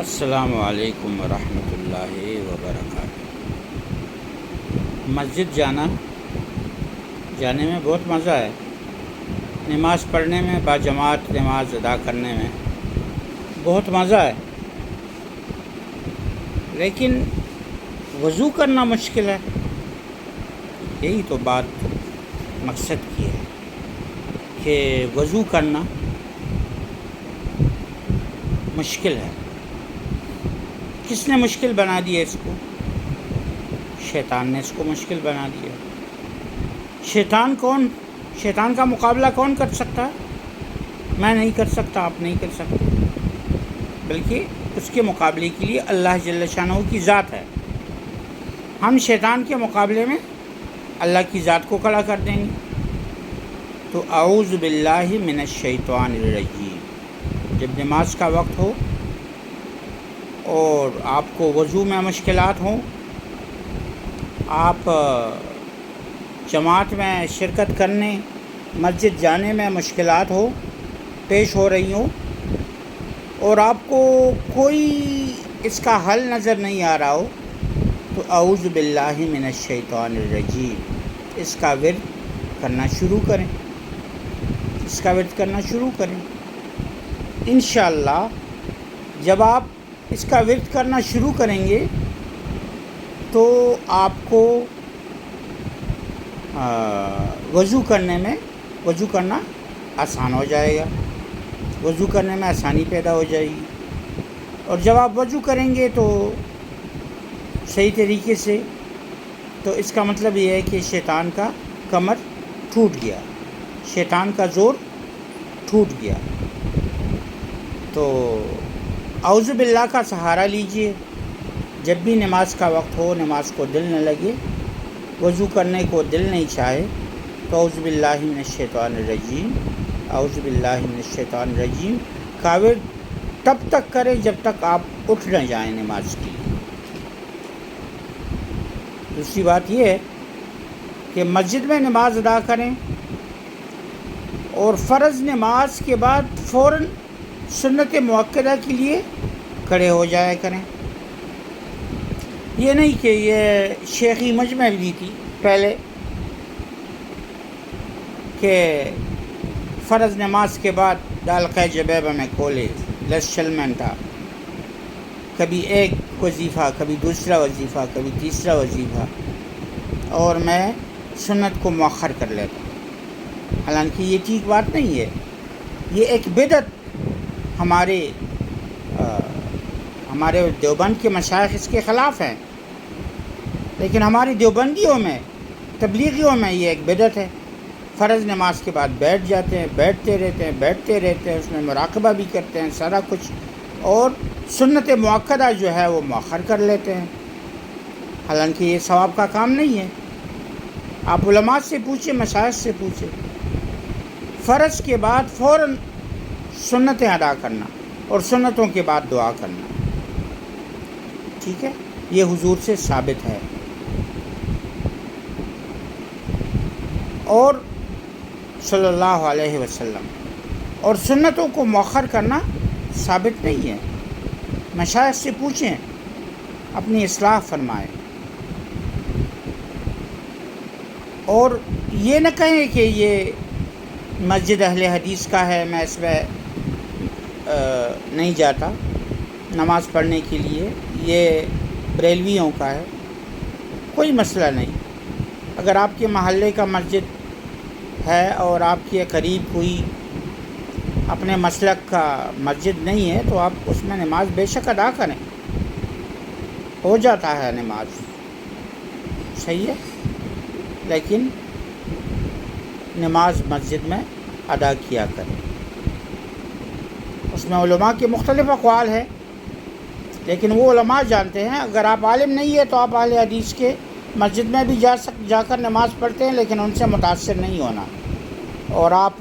السلام علیکم ورحمۃ اللہ وبرکاتہ۔ مسجد جانے میں بہت مزہ ہے، نماز پڑھنے میں، باجماعت نماز ادا کرنے میں بہت مزہ ہے، لیکن وضو کرنا مشکل ہے۔ یہی تو بات مقصد کی ہے کہ وضو کرنا مشکل ہے۔ کس نے مشکل بنا دیا اس کو؟ شیطان نے اس کو مشکل بنا دیا۔ شیطان کا مقابلہ کون کر سکتا ہے؟ میں نہیں کر سکتا، آپ نہیں کر سکتے، بلکہ اس کے مقابلے کے لیے اللہ جل شانہ کی ذات ہے۔ ہم شیطان کے مقابلے میں اللہ کی ذات کو کھڑا کر دیں گے۔ تو اعوذ باللہ من الشیطان الرجیم۔ جب نماز کا وقت ہو اور آپ کو وضو میں مشکلات ہوں، آپ جماعت میں شرکت کرنے، مسجد جانے میں مشکلات پیش ہو رہی ہوں، اور آپ کو کوئی اس کا حل نظر نہیں آ رہا ہو، تو اعوذ باللہ من الشیطان الرجیم اس کا ورد کرنا شروع کریں۔ انشاءاللہ جب آپ اس کا ورد کرنا شروع کریں گے تو آپ کو وضو کرنا آسان ہو جائے گا، وضو کرنے میں آسانی پیدا ہو جائے گی۔ اور جب آپ وضو کریں گے تو صحیح طریقے سے، تو اس کا مطلب یہ ہے کہ شیطان کا کمر ٹوٹ گیا، شیطان کا زور ٹوٹ گیا۔ تو اعوذ باللہ کا سہارا لیجئے۔ جب بھی نماز کا وقت ہو، نماز کو دل نہ لگے، وضو کرنے کو دل نہیں چاہے، تو اعوذ باللہ من الشیطان الرجیم، اعوذ باللہ من الشیطان الرجیم کا ورد تب تک کریں جب تک آپ اٹھ نہ جائیں نماز کے لیے۔ دوسری بات یہ ہے کہ مسجد میں نماز ادا کریں، اور فرض نماز کے بعد فوراً سنت مؤکدہ کے لیے کھڑے ہو جایا کریں۔ یہ نہیں کہ یہ شیخی مجمع بھی تھی پہلے کہ فرض نماز کے بعد دالقہ جبیبہ میں کھولے لس شلمن تھا، کبھی ایک وظیفہ، کبھی دوسرا وظیفہ، کبھی تیسرا وظیفہ، اور میں سنت کو مؤخر کر لیتا ہوں۔ حالانکہ یہ ٹھیک بات نہیں ہے، یہ ایک بدعت ہمارے دیوبند کے مشائخ اس کے خلاف ہیں، لیکن ہماری دیوبندیوں میں، تبلیغیوں میں یہ ایک بدعت ہے۔ فرض نماز کے بعد بیٹھ جاتے ہیں، بیٹھتے رہتے ہیں، اس میں مراقبہ بھی کرتے ہیں سارا کچھ، اور سنت مؤکدہ جو ہے وہ مؤخر کر لیتے ہیں۔ حالانکہ یہ ثواب کا کام نہیں ہے۔ آپ علماء سے پوچھیں، مشائخ سے پوچھیں، فرض کے بعد فوراً سنتیں ادا کرنا اور سنتوں کے بعد دعا کرنا، ٹھیک ہے؟ یہ حضور سے ثابت ہے، اور صلی اللہ علیہ وسلم، اور سنتوں کو مؤخر کرنا ثابت نہیں ہے۔ مشائخ سے پوچھیں، اپنی اصلاح فرمائیں، اور یہ نہ کہیں کہ یہ مسجد اہل حدیث کا ہے، میں اس میں نہیں جاتا نماز پڑھنے کے لیے، یہ بریلویوں کا ہے۔ کوئی مسئلہ نہیں، اگر آپ کے محلے کا مسجد ہے اور آپ کے قریب کوئی اپنے مسلک کا مسجد نہیں ہے، تو آپ اس میں نماز بے شک ادا کریں، ہو جاتا ہے نماز، صحیح ہے، لیکن نماز مسجد میں ادا کیا کریں۔ اس میں علماء کے مختلف اقوال ہیں، لیکن وہ علماء جانتے ہیں۔ اگر آپ عالم نہیں ہے تو آپ اہل حدیث کے مسجد میں بھی جا کر نماز پڑھتے ہیں، لیکن ان سے متاثر نہیں ہونا۔ اور آپ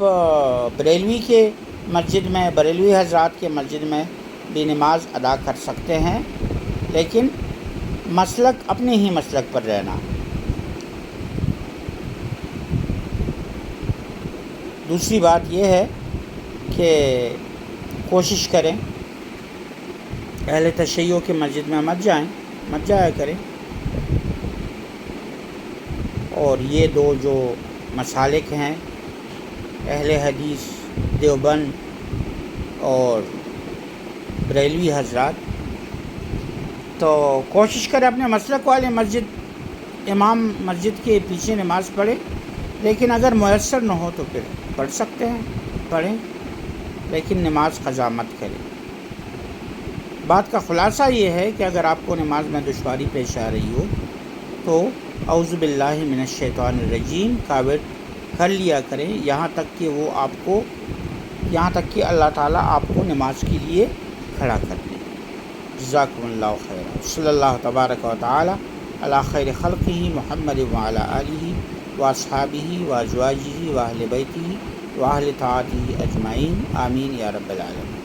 بریلوی کے مسجد میں، بریلوی حضرات کے مسجد میں بھی نماز ادا کر سکتے ہیں، لیکن مسلک اپنے ہی مسلک پر رہنا۔ دوسری بات یہ ہے کہ کوشش کریں اہل تشیع کی مسجد میں مت جایا کریں. اور یہ دو جو مسالک ہیں اہل حدیث دیوبند اور بریلوی حضرات، تو کوشش کریں اپنے مسلک والے امام مسجد کے پیچھے نماز پڑھے، لیکن اگر میسر نہ ہو تو پھر پڑھ سکتے ہیں، پڑھیں، لیکن نماز قضا مت کریں. بات کا خلاصہ یہ ہے کہ اگر آپ کو نماز میں دشواری پیش آ رہی ہو تو اعوذ باللہ من الشیطان الرجیم کاوٹ کر لیا کریں، یہاں تک کہ اللہ تعالیٰ آپ کو نماز کے لیے کھڑا کر دے. جزاکم اللہ خیرا. صلی اللہ تبارک و تعالی علی خیر خلقہ محمد وعلی آلہ واصحابہ وازواجہ واہل بیتہ واہل طاعتہ اجمعین. آمین یا رب العالمین.